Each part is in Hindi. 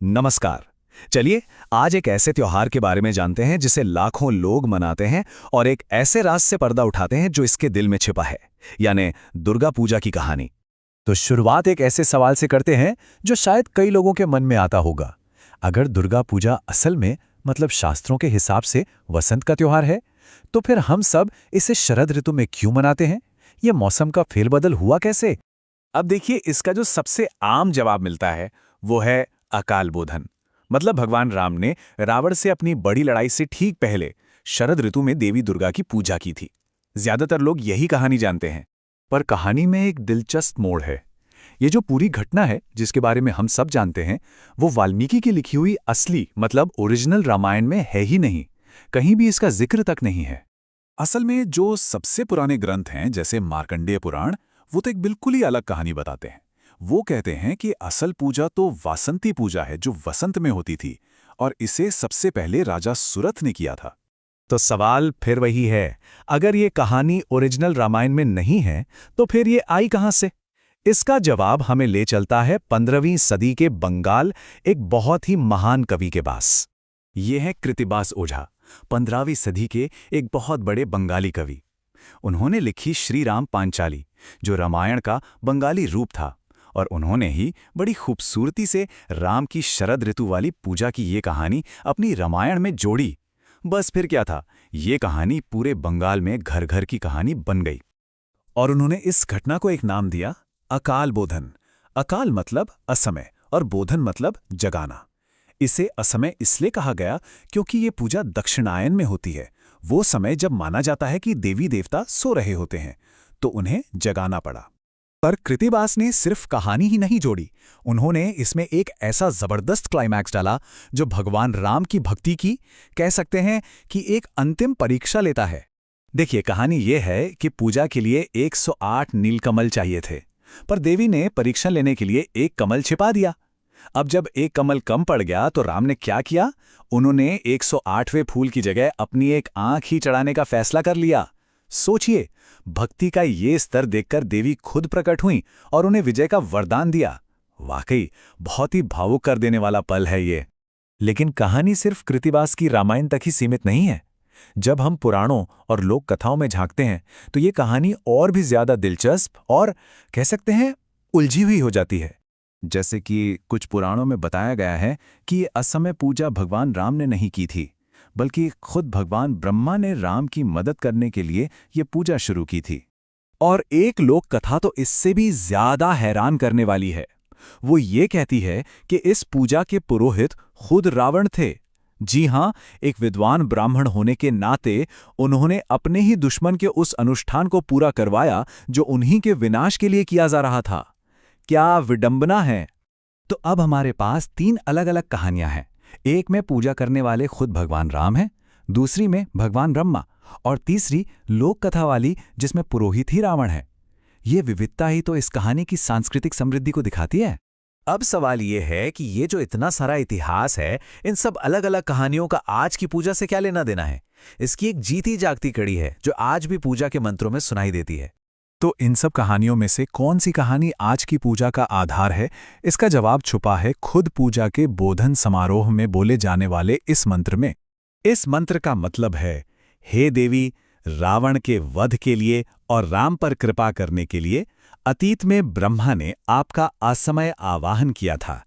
नमस्कार। चलिए आज एक ऐसे त्योहार के बारे में जानते हैं जिसे लाखों लोग मनाते हैं और एक ऐसे राज से पर्दा उठाते हैं जो इसके दिल में छिपा है, यानी दुर्गा पूजा की कहानी। तो शुरुआत एक ऐसे सवाल से करते हैं जो शायद कई लोगों के मन में आता होगा। अगर दुर्गा पूजा असल में मतलब शास्त्रों के हिसाब से वसंत का त्योहार है, तो फिर हम सब इसे शरद ऋतु में क्यों मनाते हैं? ये मौसम का फेरबदल हुआ कैसे? अब देखिए, इसका जो सबसे आम जवाब मिलता है वो है अकाल बोधन। मतलब भगवान राम ने रावण से अपनी बड़ी लड़ाई से ठीक पहले शरद ऋतु में देवी दुर्गा की पूजा की थी। ज्यादातर लोग यही कहानी जानते हैं। पर कहानी में एक दिलचस्प मोड़ है। ये जो पूरी घटना है जिसके बारे में हम सब जानते हैं, वो वाल्मीकि की लिखी हुई असली मतलब ओरिजिनल रामायण में है ही नहीं। कहीं भी इसका जिक्र तक नहीं है। असल में जो सबसे पुराने ग्रंथ हैं जैसे मार्कंडेय पुराण, वो तो एक बिल्कुल ही अलग कहानी बताते हैं। वो कहते हैं कि असल पूजा तो वासंती पूजा है जो वसंत में होती थी, और इसे सबसे पहले राजा सुरथ ने किया था। तो सवाल फिर वही है, अगर ये कहानी ओरिजिनल रामायण में नहीं है तो फिर ये आई कहां से? इसका जवाब हमें ले चलता है 15वीं सदी के बंगाल एक बहुत ही महान कवि के पास। ये है कृतिबास ओझा, 15वीं सदी के एक बहुत बड़े बंगाली कवि। उन्होंने लिखी श्री राम पांचाली, जो रामायण का बंगाली रूप था, और उन्होंने ही बड़ी खूबसूरती से राम की शरद ऋतु वाली पूजा की ये कहानी अपनी रामायण में जोड़ी। बस फिर क्या था, ये कहानी पूरे बंगाल में घर घर की कहानी बन गई। और उन्होंने इस घटना को एक नाम दिया, अकाल बोधन। अकाल मतलब असमय और बोधन मतलब जगाना। इसे असमय इसलिए कहा गया क्योंकि ये पूजा दक्षिणायन में होती है, वो समय जब माना जाता है कि देवी देवता सो रहे होते हैं, तो उन्हें जगाना पड़ा। पर कृतिबास ने सिर्फ कहानी ही नहीं जोड़ी, उन्होंने इसमें एक ऐसा जबरदस्त क्लाइमैक्स डाला जो भगवान राम की भक्ति की, कह सकते हैं कि एक अंतिम परीक्षा लेता है। देखिए, कहानी ये है कि पूजा के लिए 108 नीलकमल चाहिए थे, पर देवी ने परीक्षण लेने के लिए एक कमल छिपा दिया। अब जब एक कमल कम पड़ गया तो राम ने क्या किया? उन्होंने 108वें फूल की जगह अपनी एक आंख ही चढ़ाने का फैसला कर लिया। सोचिए, भक्ति का ये स्तर देखकर देवी खुद प्रकट हुई और उन्हें विजय का वरदान दिया। वाकई बहुत ही भावुक कर देने वाला पल है ये। लेकिन कहानी सिर्फ कृतिवास की रामायण तक ही सीमित नहीं है। जब हम पुराणों और लोक कथाओं में झांकते हैं तो ये कहानी और भी ज्यादा दिलचस्प और कह सकते हैं उलझी हुई हो जाती है। जैसे कि कुछ पुराणों में बताया गया है कि ये असमय पूजा भगवान राम ने नहीं की थी, बल्कि खुद भगवान ब्रह्मा ने राम की मदद करने के लिए ये पूजा शुरू की थी। और एक लोक कथा तो इससे भी ज्यादा हैरान करने वाली है। वो ये कहती है कि इस पूजा के पुरोहित खुद रावण थे। जी हां, एक विद्वान ब्राह्मण होने के नाते उन्होंने अपने ही दुश्मन के उस अनुष्ठान को पूरा करवाया जो उन्हीं के विनाश के लिए किया जा रहा था। क्या विडंबना है! तो अब हमारे पास 3 अलग-अलग कहानियां हैं। एक में पूजा करने वाले खुद भगवान राम हैं, दूसरी में भगवान ब्रह्मा, और तीसरी लोक कथा वाली जिसमें पुरोहित ही रावण है। ये विविधता ही तो इस कहानी की सांस्कृतिक समृद्धि को दिखाती है। अब सवाल ये है कि ये जो इतना सारा इतिहास है, इन सब अलग-अलग कहानियों का आज की पूजा से क्या लेना देना है? इसकी एक जीती जागती कड़ी है जो आज भी पूजा के मंत्रों में सुनाई देती है। तो इन सब कहानियों में से कौन सी कहानी आज की पूजा का आधार है? इसका जवाब छुपा है खुद पूजा के बोधन समारोह में बोले जाने वाले इस मंत्र में। इस मंत्र का मतलब है, हे देवी, रावण के वध के लिए और राम पर कृपा करने के लिए अतीत में ब्रह्मा ने आपका असमय आवाहन किया था।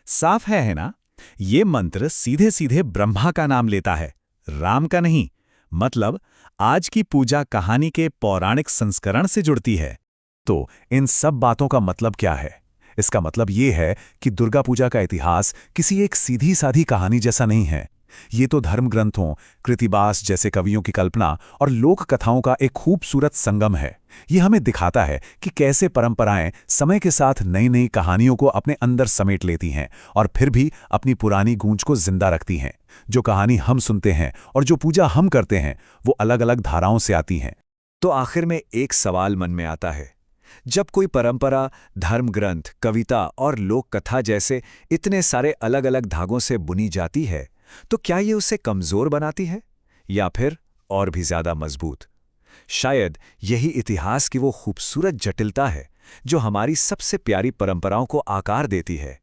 साफ है ना? ये मंत्र सीधे सीधे ब्रह्मा का नाम लेता है, राम का नहीं। मतलब आज की पूजा कहानी के पौराणिक संस्करण से जुड़ती है। तो इन सब बातों का मतलब क्या है? इसका मतलब ये है कि दुर्गा पूजा का इतिहास किसी एक सीधी साधी कहानी जैसा नहीं है। ये तो धर्म ग्रंथों, कृतिबास जैसे कवियों की कल्पना और लोक कथाओं का एक खूबसूरत संगम है। ये हमें दिखाता है कि कैसे परंपराएं समय के साथ नई नई कहानियों को अपने अंदर समेट लेती हैं और फिर भी अपनी पुरानी गूंज को जिंदा रखती हैं। जो कहानी हम सुनते हैं और जो पूजा हम करते हैं, वो अलग अलग धाराओं से आती हैं। तो आखिर में एक सवाल मन में आता है, जब कोई परंपरा, धर्म ग्रंथ, कविता और लोक कथा जैसे इतने सारे अलग अलग धागों से बुनी जाती है, तो क्या ये उसे कमजोर बनाती है या फिर और भी ज्यादा मजबूत? शायद यही इतिहास की वो खूबसूरत जटिलता है जो हमारी सबसे प्यारी परंपराओं को आकार देती है।